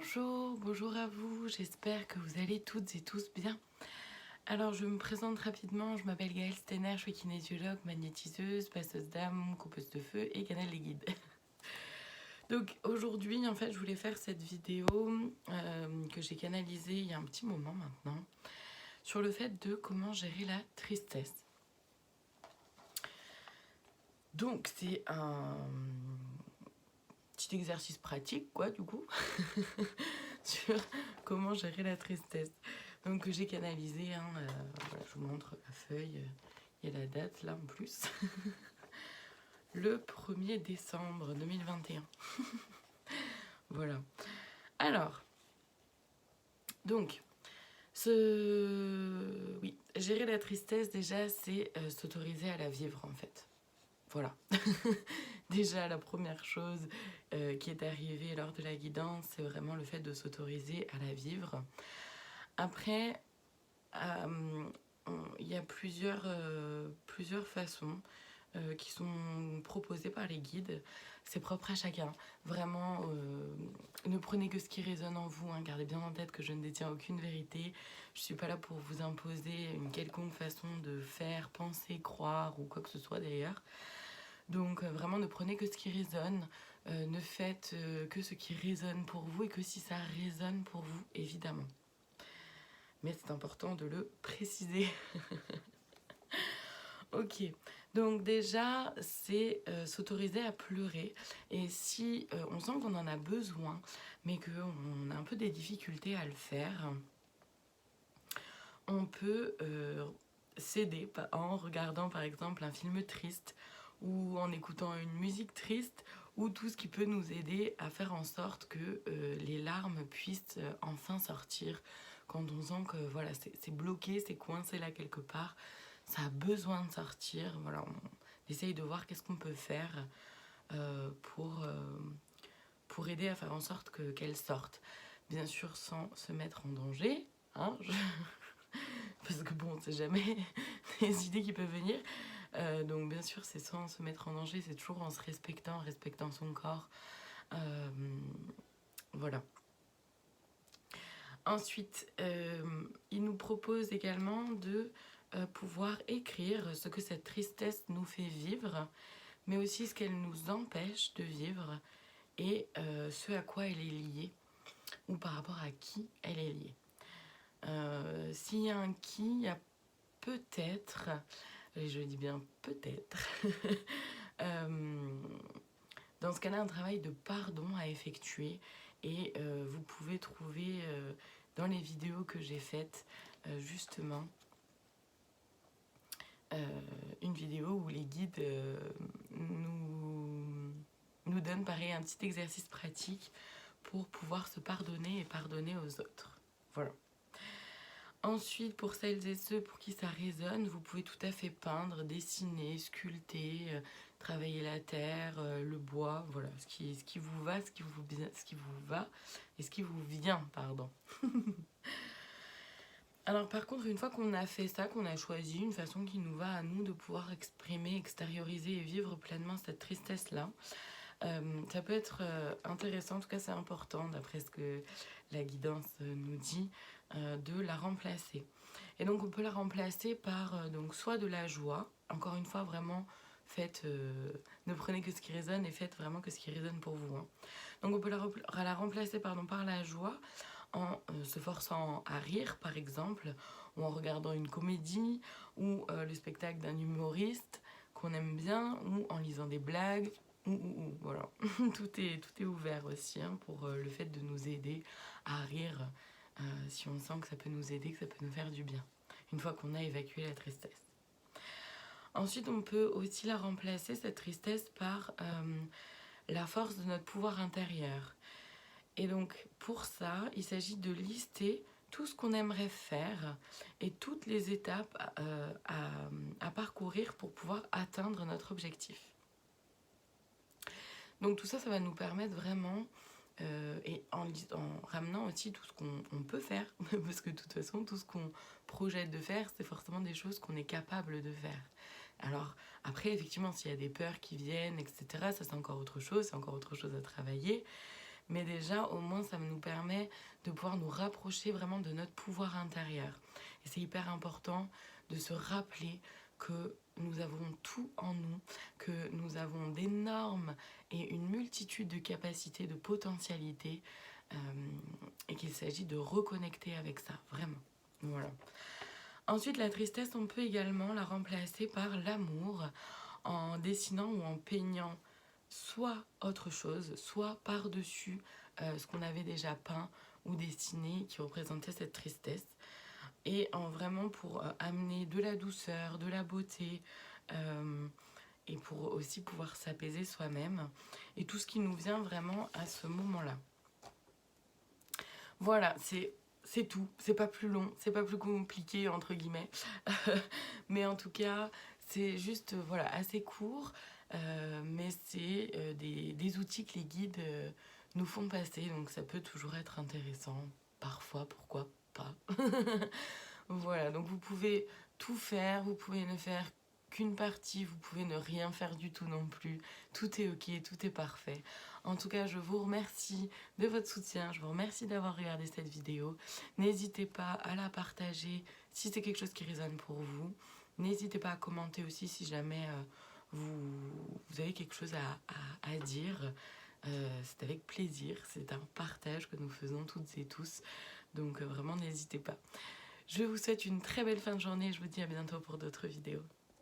Bonjour, bonjour à vous, j'espère que vous allez toutes et tous bien. Alors je me présente rapidement, je m'appelle Gaëlle Steiner, je suis kinésiologue, magnétiseuse, passeuse d'âme, coupeuse de feu et canal des guides. Donc aujourd'hui en fait je voulais faire cette vidéo que j'ai canalisée il y a un petit moment maintenant sur le fait de comment gérer la tristesse. Donc c'est un petit exercice pratique quoi du coup sur comment gérer la tristesse. Donc j'ai canalisé, voilà, je vous montre la feuille, il y a la date là en plus. Le 1er décembre 2021. Voilà. Alors, donc, oui, gérer la tristesse déjà c'est s'autoriser à la vivre en fait. Voilà. Déjà la première chose qui est arrivée lors de la guidance, c'est vraiment le fait de s'autoriser à la vivre. Après, il y a plusieurs façons qui sont proposées par les guides. C'est propre à chacun. Vraiment, ne prenez que ce qui résonne en vous. Hein. Gardez bien en tête que je ne détiens aucune vérité. Je ne suis pas là pour vous imposer une quelconque façon de faire, penser, croire ou quoi que ce soit d'ailleurs. Donc vraiment, ne prenez que ce qui résonne. Ne faites que ce qui résonne pour vous et que si ça résonne pour vous, évidemment. Mais c'est important de le préciser. Ok, donc déjà, c'est s'autoriser à pleurer. Et si on sent qu'on en a besoin, mais qu'on a un peu des difficultés à le faire, on peut s'aider en regardant par exemple un film triste ou en écoutant une musique triste ou tout ce qui peut nous aider à faire en sorte que les larmes puissent enfin sortir quand on sent que voilà, c'est bloqué, c'est coincé là quelque part, ça a besoin de sortir. Voilà, on essaye de voir qu'est-ce qu'on peut faire pour aider à faire en sorte qu'elle sorte. Bien sûr sans se mettre en danger, hein, parce que bon, on sait jamais les idées qui peuvent venir. Donc bien sûr, c'est sans se mettre en danger, c'est toujours en se respectant son corps. Voilà. Ensuite, il nous propose également de pouvoir écrire ce que cette tristesse nous fait vivre, mais aussi ce qu'elle nous empêche de vivre et ce à quoi elle est liée ou par rapport à qui elle est liée. S'il y a un qui, il y a peut-être, et je dis bien peut-être, dans ce cas-là, un travail de pardon à effectuer et vous pouvez trouver dans les vidéos que j'ai faites justement une vidéo où les guides nous donnent pareil un petit exercice pratique pour pouvoir se pardonner et pardonner aux autres. Voilà. Ensuite, pour celles et ceux pour qui ça résonne, vous pouvez tout à fait peindre, dessiner, sculpter, travailler la terre, le bois, voilà, ce qui vous va, ce qui vous va et ce qui vous vient, pardon. Alors par contre, une fois qu'on a fait ça, qu'on a choisi une façon qui nous va à nous de pouvoir exprimer, extérioriser et vivre pleinement cette tristesse-là, ça peut être intéressant, en tout cas c'est important d'après ce que la guidance nous dit, de la remplacer. Et donc on peut la remplacer par donc soit de la joie, encore une fois vraiment faites, ne prenez que ce qui résonne et faites vraiment que ce qui résonne pour vous. Hein. Donc on peut la remplacer par la joie en se forçant à rire par exemple, ou en regardant une comédie, ou le spectacle d'un humoriste qu'on aime bien, ou en lisant des blagues, voilà. tout est ouvert aussi hein, pour le fait de nous aider à rire si on sent que ça peut nous aider, que ça peut nous faire du bien, une fois qu'on a évacué la tristesse. Ensuite, on peut aussi la remplacer, cette tristesse, par la force de notre pouvoir intérieur. Et donc, pour ça, il s'agit de lister tout ce qu'on aimerait faire et toutes les étapes à parcourir pour pouvoir atteindre notre objectif. Donc tout ça, ça va nous permettre vraiment, et en ramenant aussi tout ce qu'on peut faire, parce que de toute façon, tout ce qu'on projette de faire, c'est forcément des choses qu'on est capable de faire. Alors après, effectivement, s'il y a des peurs qui viennent, etc., ça c'est encore autre chose à travailler. mais déjà au moins ça nous permet de pouvoir nous rapprocher vraiment de notre pouvoir intérieur. Et c'est hyper important de se rappeler que nous avons tout en nous, que nous avons d'énormes et une multitude de capacités, de potentialités, et qu'il s'agit de reconnecter avec ça, vraiment. Voilà. Ensuite, la tristesse, on peut également la remplacer par l'amour en dessinant ou en peignant soit autre chose, soit par-dessus ce qu'on avait déjà peint ou dessiné qui représentait cette tristesse. Et en vraiment pour amener de la douceur, de la beauté, et pour aussi pouvoir s'apaiser soi-même. Et tout ce qui nous vient vraiment à ce moment-là. Voilà, c'est tout. C'est pas plus long, c'est pas plus compliqué, entre guillemets. Mais en tout cas, c'est juste voilà, assez court. Mais c'est des outils que les guides nous font passer. Donc ça peut toujours être intéressant. Parfois, pourquoi pas. Voilà, donc vous pouvez tout faire, vous pouvez ne faire qu'une partie, vous pouvez ne rien faire du tout non plus. Tout est ok, tout est parfait. En tout cas, je vous remercie de votre soutien, je vous remercie d'avoir regardé cette vidéo. N'hésitez pas à la partager si c'est quelque chose qui résonne pour vous. N'hésitez pas à commenter aussi si jamais vous avez quelque chose à dire. C'est avec plaisir, c'est un partage que nous faisons toutes et tous. Donc vraiment, n'hésitez pas. Je vous souhaite une très belle fin de journée et je vous dis à bientôt pour d'autres vidéos.